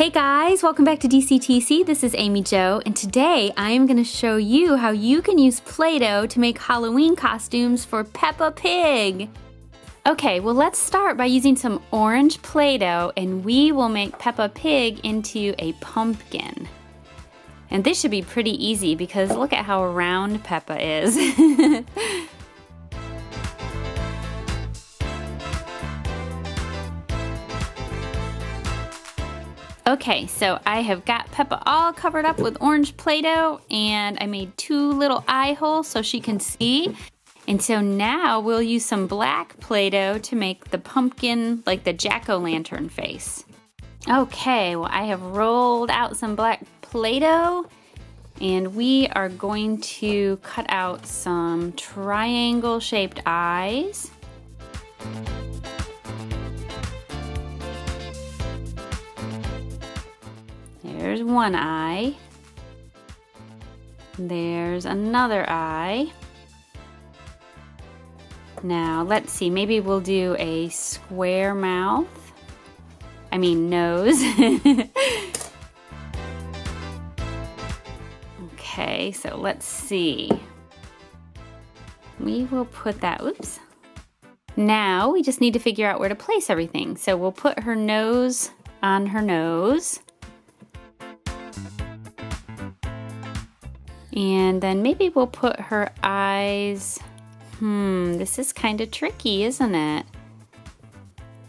Hey guys, welcome back to DCTC. This is Amy Jo, and today I am going to show you how you can use Play-Doh to make Halloween costumes for Peppa Pig. Okay, well let's start by using some orange Play-Doh, and we will make Peppa Pig into a pumpkin. And this should be pretty easy because look at how round Peppa is. Okay, so I have got Peppa all covered up with orange Play-Doh, and I made 2 little eye holes so she can see. And so now we'll use some black Play-Doh to make the pumpkin, like the jack-o'-lantern face. Okay, well I have rolled out some black Play-Doh, and we are going to cut out some triangle-shaped eyes. There's one eye. There's another eye. Now, let's see, maybe we'll do a square mouth. I mean, nose. Okay, so let's see. We will put that, oops. Now, we just need to figure out where to place everything. So we'll put her nose on her nose. And then maybe we'll put her eyes, this is kind of tricky, isn't it?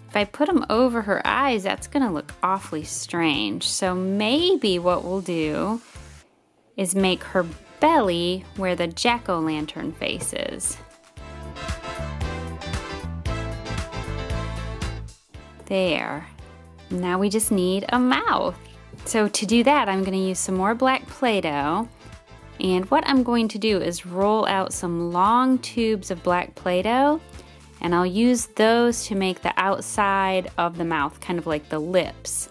If I put them over her eyes, that's gonna look awfully strange. So maybe what we'll do is make her belly where the jack-o'-lantern face is. There. Now we just need a mouth. So to do that, I'm gonna use some more black Play-Doh. And what I'm going to do is roll out some long tubes of black Play-Doh, and I'll use those to make the outside of the mouth, kind of like the lips.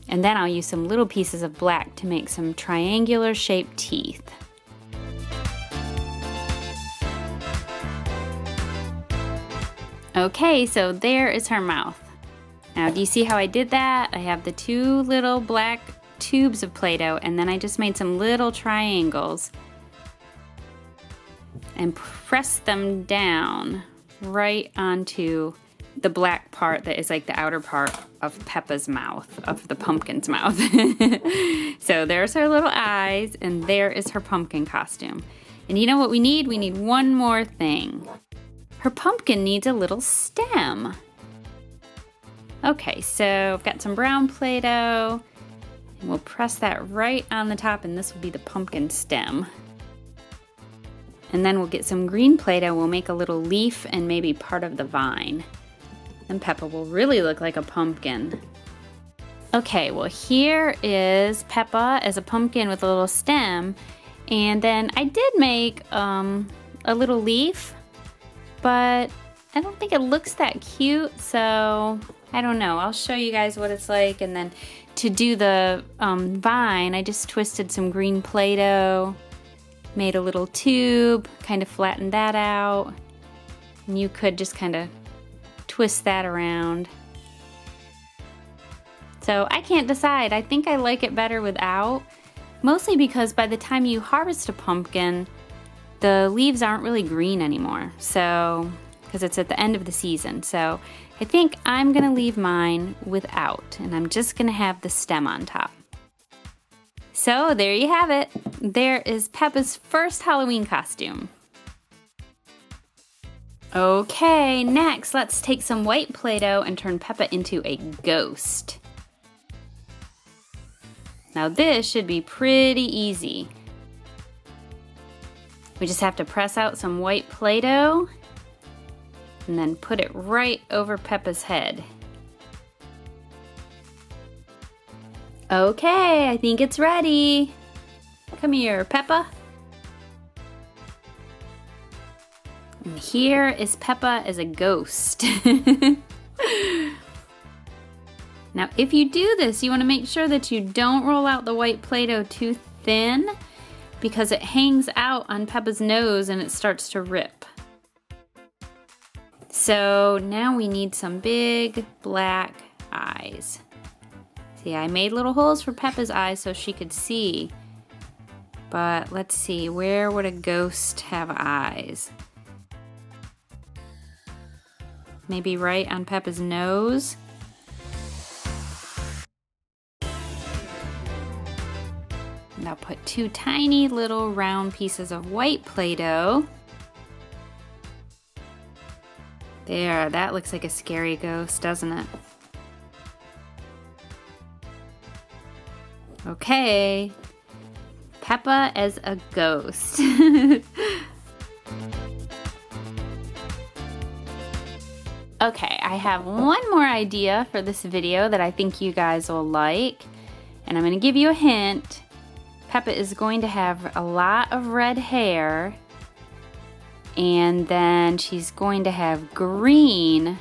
And then I'll use some little pieces of black to make some triangular shaped teeth. Okay, so there is her mouth. Now, do you see how I did that? I have the 2 little black tubes of Play-Doh, and then I just made some little triangles and pressed them down right onto the black part that is like the outer part of Peppa's mouth, of the pumpkin's mouth. So there's her little eyes, and there is her pumpkin costume. And you know what we need? We need one more thing. Her pumpkin needs a little stem. Okay, so I've got some brown Play-Doh. We'll press that right on the top, and this will be the pumpkin stem. And then we'll get some green Play-Doh. We'll make a little leaf and maybe part of the vine. And Peppa will really look like a pumpkin. Okay, well here is Peppa as a pumpkin with a little stem. And then I did make a little leaf, but I don't think it looks that cute, so I don't know. I'll show you guys what it's like. And then to do the vine, I just twisted some green Play-Doh, made a little tube, kind of flattened that out. And you could just kind of twist that around. So I can't decide. I think I like it better without, mostly because by the time you harvest a pumpkin, the leaves aren't really green anymore. So, because it's at the end of the season. So I think I'm gonna leave mine without, and I'm just gonna have the stem on top. So there you have it. There is Peppa's first Halloween costume. Okay, next let's take some white Play-Doh and turn Peppa into a ghost. Now this should be pretty easy. We just have to press out some white Play-Doh and then put it right over Peppa's head. Okay, I think it's ready. Come here, Peppa. And here is Peppa as a ghost. Now, if you do this, you want to make sure that you don't roll out the white Play-Doh too thin, because it hangs out on Peppa's nose and it starts to rip. So now we need some big black eyes. See, I made little holes for Peppa's eyes so she could see. But let's see, where would a ghost have eyes? Maybe right on Peppa's nose? And I'll put 2 tiny little round pieces of white Play-Doh. There, that looks like a scary ghost, doesn't it? Okay, Peppa as a ghost. Okay, I have one more idea for this video that I think you guys will like, and I'm going to give you a hint. Peppa is going to have a lot of red hair, and then she's going to have green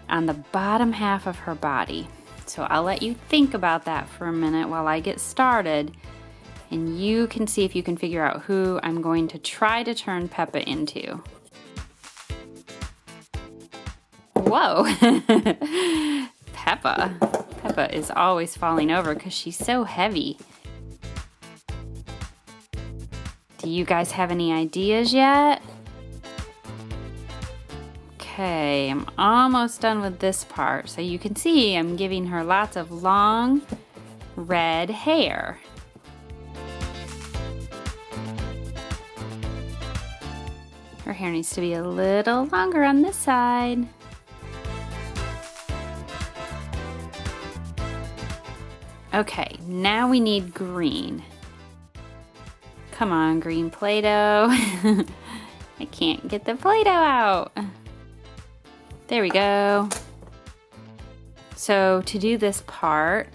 on the bottom half of her body. So I'll let you think about that for a minute while I get started, and you can see if you can figure out who I'm going to try to turn Peppa into. Whoa! Peppa. Peppa is always falling over because she's so heavy. Do you guys have any ideas yet? Okay, I'm almost done with this part. So you can see I'm giving her lots of long red hair. Her hair needs to be a little longer on this side. Okay, now we need green. Come on, green Play-Doh. I can't get the Play-Doh out. There we go. So to do this part,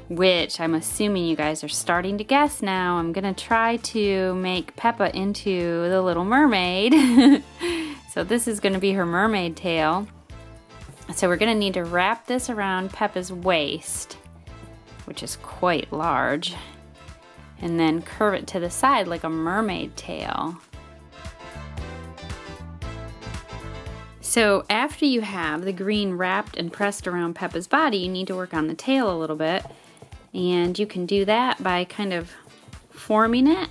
which I'm assuming you guys are starting to guess now, I'm gonna try to make Peppa into the Little Mermaid. So this is gonna be her mermaid tail. So we're gonna need to wrap this around Peppa's waist, which is quite large, and then curve it to the side like a mermaid tail. So after you have the green wrapped and pressed around Peppa's body, you need to work on the tail a little bit, and you can do that by kind of forming it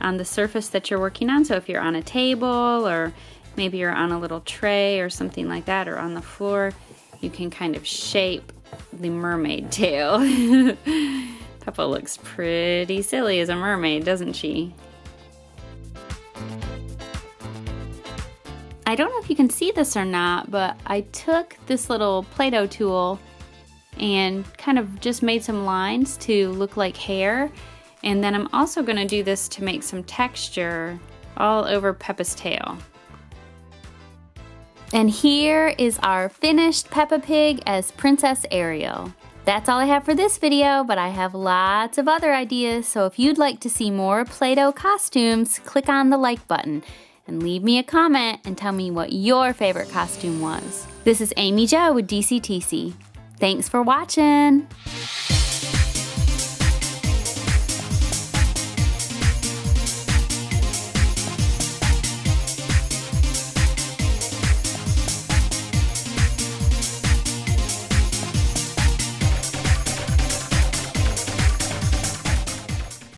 on the surface that you're working on. So if you're on a table, or maybe you're on a little tray or something like that, or on the floor, you can kind of shape the mermaid tail. Peppa looks pretty silly as a mermaid, doesn't she? I don't know if you can see this or not, but I took this little Play-Doh tool and kind of just made some lines to look like hair. And then I'm also going to do this to make some texture all over Peppa's tail. And here is our finished Peppa Pig as Princess Ariel. That's all I have for this video, but I have lots of other ideas, so if you'd like to see more Play-Doh costumes, click on the like button and leave me a comment and tell me what your favorite costume was. This is Amy Jo with DCTC. Thanks for watching!